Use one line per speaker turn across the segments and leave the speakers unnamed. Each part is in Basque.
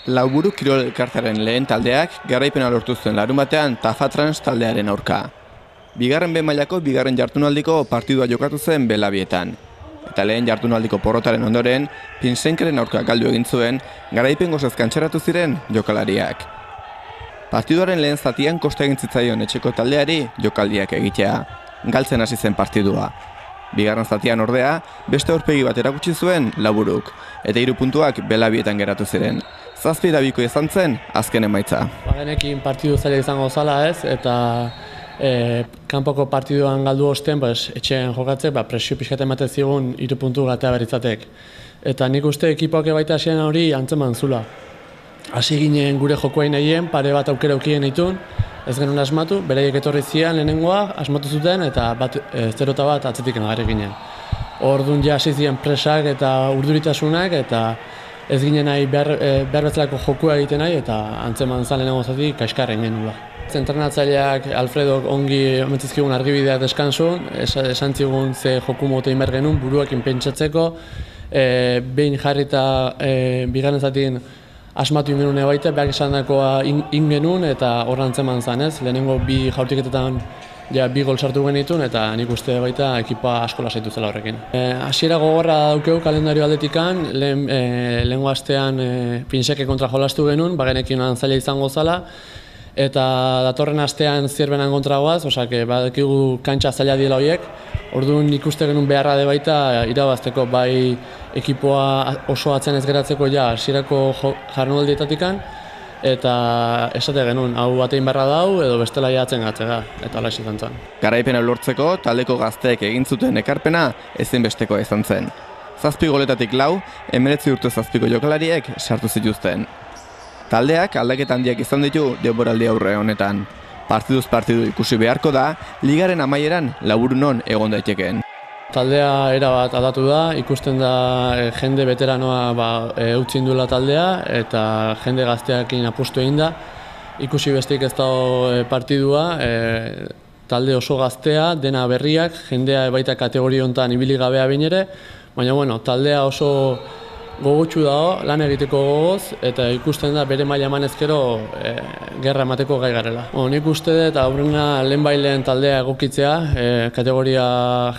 Lauburu kirol elkartearen lehen taldeak garaipena lortu zuen larunbatean Tafatrans taldearen aurka. Bigarren B mailako bigarren jardunaldiko partidua jokatu zen Belabietan. Eta lehen jardunaldiko porrotaren ondoren, Pinsenkeren aurka galdu egin zuen garaipen gozaz kantxeratu ziren jokalariak. Partiduaren lehen zatian kosta egin zitzaion etxeko taldeari jokaldiak egitea. Galtzen hasi zen partidua. Bigarren zatian ordea, beste aurpegi bat erakutsi zuen Lauburuk, eta 3 puntuak Belabietan geratu ziren. 7 erabiko izan zen azken emaitza.
Genekin partidu zaila izango zala ez, eta kanpoko partiduan galdu osten, etxean jokatzek, presio pixkat ematen zigun 3 puntu gatea beritzatek. Eta nik uste ekipoak baita hasieran hori antzeman zula. Hasi ginen gure jokoain nahien, pare bat aukera aukien ditun, ez genuen asmatu, beraiek etorri zian lehenengoa, asmatu zuten eta 0-1 atzetik nagarri ginen. Orduan ja hasi ziren presak eta urduritasunak eta ez ginen nahi behar bezalako jokua egiten nahi eta antzeman zan lehenengo zatik kaiskarren genula. Entrenatzaileak Alfredok ongi omentzizkigun argibideak deskansun, esan zigun ze joku mote inber genuen buruakin pentsatzeko, behin jarrita bigarren zatin asmatu ingenuen baita, behar esan dakoa ingenuen eta horren antzeman zan ez. Lehenengo 2 jaurtiketetan 2 gol sartu genitun eta nik uste baita ekipa asko lasaitu zela horrekin. Hasiera gogorra daukeu kalendario aldetikan, lehengo astean Pinseke kontra jolastu genuen, bagenekin zaila izango zala, eta datorren astean Zierbenan kontra goaz, badakigu kantxa zaila diela horiek, orduan ikuste genuen beharra de baita irabazteko bai ekipoa oso atzen ez geratzeko ja hasierako jardunaldietatikan, eta esate genuen, hau batein barra dau edo bestela jatzen gatzega, eta hala izan zen.
Garaipena lortzeko taldeko gazteek egin zuten ekarpena ezinbestekoa izan zen. 7 goletatik 4, 19 urte 7 jokalariek sartu zituzten. Taldeak aldaketa handiak izan ditu denboraldi aurre honetan. Partiduz partidu ikusi beharko da, ligaren amaieran Lauburunon egon daitekeen.
Taldea erabat aldatu da, ikusten da jende veteranoa utzin duela taldea eta jende gazteakin apustu egin da. Ikusi besteik ez dago partidua, talde oso gaztea, dena berriak, jendea baita kategoria honetan ibili gabea behin ere, baina taldea oso gogotsu dago, lan egiteko gogoz, eta ikusten da bere maila emanezkero gerra emateko gai garela. Nik uste dut aurrena lehenbailen taldea egokitzea,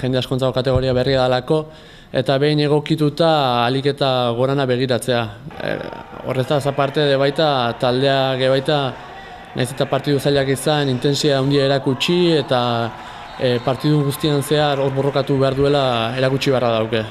jende askontzako kategoria berria dalako, eta behin egokituta alik eta gorana begiratzea. Horretaz aparte de baita taldea baita nahiz eta partidu zailak izan, intensia handia erakutsi eta partidu guztian zehar hor borrokatu behar duela erakutsi beharra dauke.